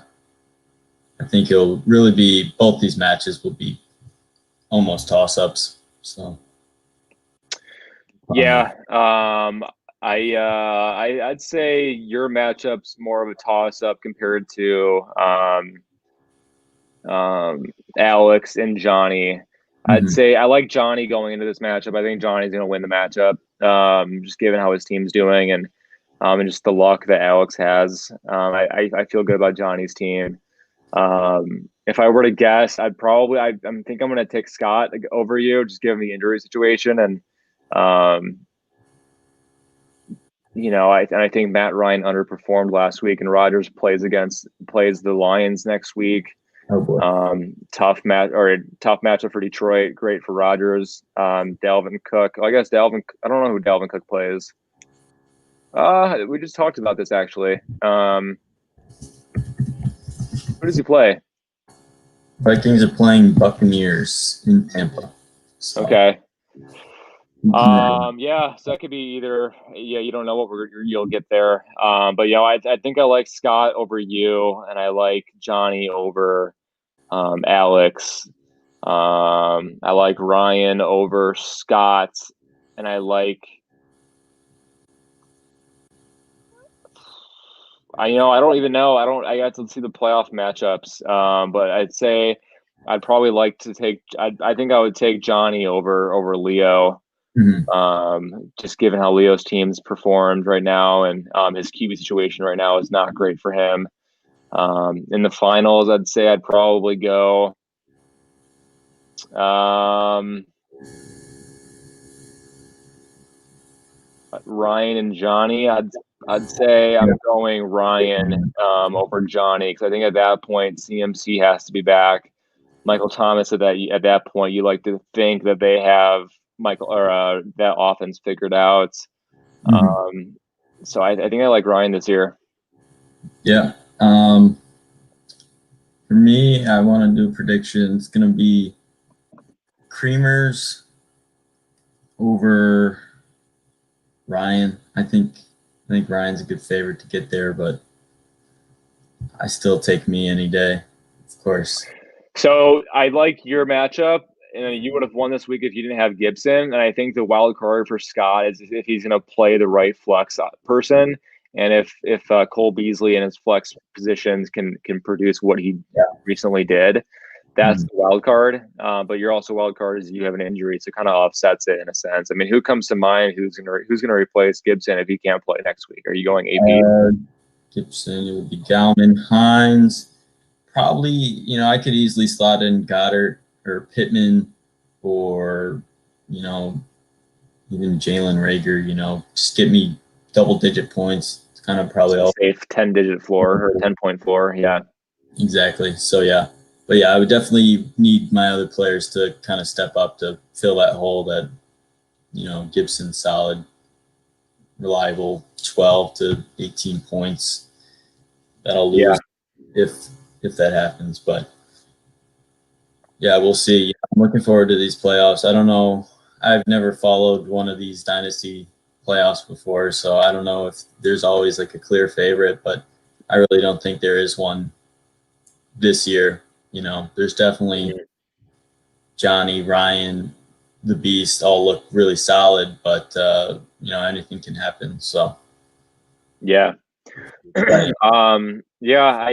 I think it'll really be, both these matches will be almost toss-ups. So yeah, I'd say your matchup's more of a toss-up compared to Alex and Johnny. I'd say I like Johnny going into this matchup. I think Johnny's going to win the matchup, just given how his team's doing and just the luck that Alex has. I feel good about Johnny's team. If I were to guess, I think I'm going to take Scott over you, just given the injury situation. And, I think Matt Ryan underperformed last week, and Rodgers plays the Lions next week. Oh boy. Tough matchup for Detroit. Great for Rodgers. Dalvin Cook. I guess I don't know who Dalvin Cook plays. We just talked about this actually. Who does he play? Vikings are playing Buccaneers in Tampa. So. Okay. Yeah, so that could be either. Yeah, you don't know what you'll get there. But I think I like Scott over you, and I like Johnny over Alex. I like Ryan over Scott, and I like. I don't even know. I got to see the playoff matchups. But I'd say I'd probably like to take. I think I would take Johnny over Leo. Just given how Leo's team's performed right now, and his QB situation right now is not great for him. In the finals, I'd say I'd probably go Ryan and Johnny. I'd say I'm going Ryan over Johnny, because I think at that point CMC has to be back. Michael Thomas at that point, you like to think that they have that offense figured out. So I think I like Ryan this year. Yeah. For me, I want to do a prediction. It's going to be Creamers over Ryan. I think Ryan's a good favorite to get there, but I still take me any day, of course. So I like your matchup, and you would have won this week if you didn't have Gibson. And I think the wild card for Scott is if he's going to play the right flex person, and if Cole Beasley and his flex positions can produce what he recently did. That's the wild card. But your also wild card is you have an injury, so it kind of offsets it in a sense. I mean, who comes to mind? Who's gonna replace Gibson if he can't play next week? Are you going AP? Gibson, it would be Gallman, Hines. Probably, I could easily slot in Goddard or Pittman, or even Jalen Rager. Just get me double-digit points. It's kind of probably all safe 10-digit floor or 10-point floor. Yeah. Exactly. So yeah, but yeah, I would definitely need my other players to kind of step up to fill that hole that, Gibson's solid, reliable 12 to 18 points that I'll lose if that happens. But yeah, we'll see. I'm looking forward to these playoffs. I don't know. I've never followed one of these dynasty playoffs before, so I don't know if there's always like a clear favorite, but I really don't think there is one this year. There's definitely Johnny, Ryan, the Beast all look really solid, but anything can happen. So yeah. I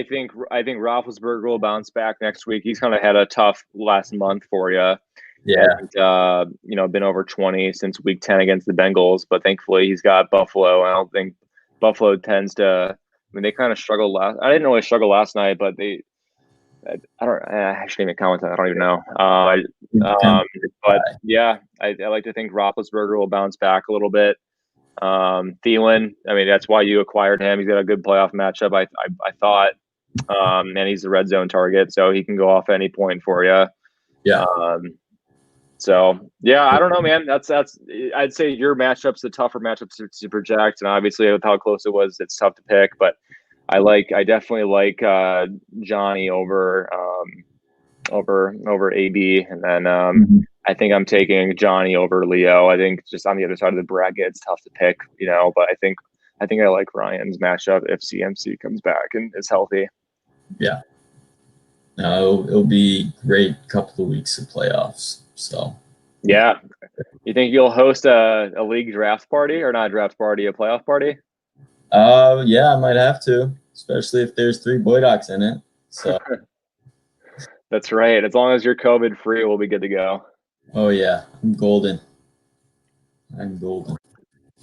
think Roethlisberger will bounce back next week. He's kind of had a tough last month for you. Yeah. Been over 20 since week 10 against the Bengals, but thankfully he's got Buffalo. I don't think Buffalo tends to. I mean, they kind of struggled last. I didn't really struggle last night, but they. I shouldn't even comment on that. I don't even know. But yeah, I like to think Roethlisberger will bounce back a little bit. Thielen, I mean, that's why you acquired him. He's got a good playoff matchup, I thought. And he's the red zone target, so he can go off any point for you. Yeah. So yeah, I don't know, man. That's I'd say your matchup's the tougher matchup to project, and obviously with how close it was, it's tough to pick. But I definitely like Johnny over AB, and then I think I'm taking Johnny over Leo. I think just on the other side of the bracket, it's tough to pick, but I think I like Ryan's matchup if CMC comes back and is healthy. Yeah. No, it'll be great couple of weeks of playoffs. So yeah. You think you'll host a league draft party, or not a draft party, a playoff party? Yeah, I might have to, especially if there's 3 Boy Docs in it. So that's right. As long as you're COVID free, we'll be good to go. Oh yeah, I'm golden.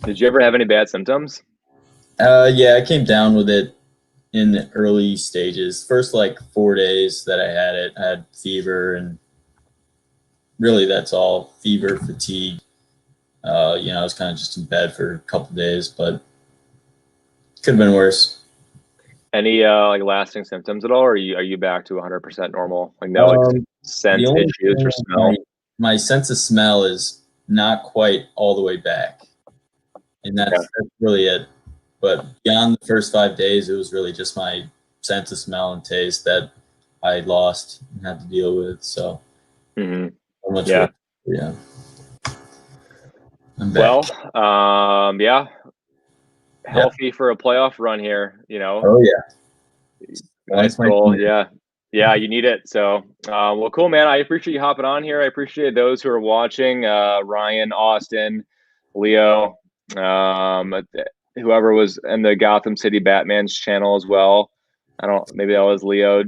Did you ever have any bad symptoms? Yeah, I came down with it in the early stages. First 4 days that I had it, I had fever, and really that's all. Fever, fatigue. I was kind of just in bed for a couple days, but could have been worse. Any lasting symptoms at all, or are you back to 100% normal? Like no scent issues or smell? My sense of smell is not quite all the way back, and that's really it. But beyond the first 5 days, it was really just my sense of smell and taste that I lost and had to deal with. So, yeah. I'm back. Well, healthy for a playoff run here, Oh yeah. Nice goal. Yeah, you need it. So, well, cool, man. I appreciate you hopping on here. I appreciate those who are watching. Ryan, Austin, Leo, whoever was in the Gotham City Batman's channel as well. Maybe that was Leo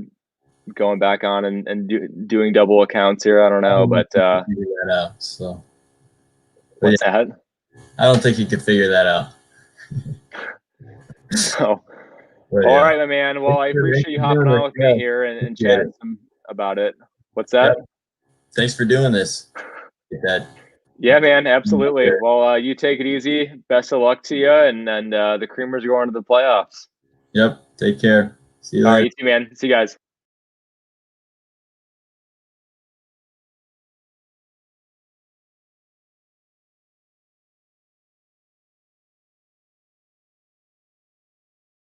going back on and doing double accounts here. I don't know, but figure that out. So what's that? I don't think you could figure that out. So, all right, my man. Well, I appreciate you hopping on with me here and chatting some about it. What's that? Yep. Thanks for doing this. Yeah, man, absolutely. Well, you take it easy. Best of luck to you, and the Creamers are going to the playoffs. Yep. Take care. See you later. All right, you too, man. See you guys.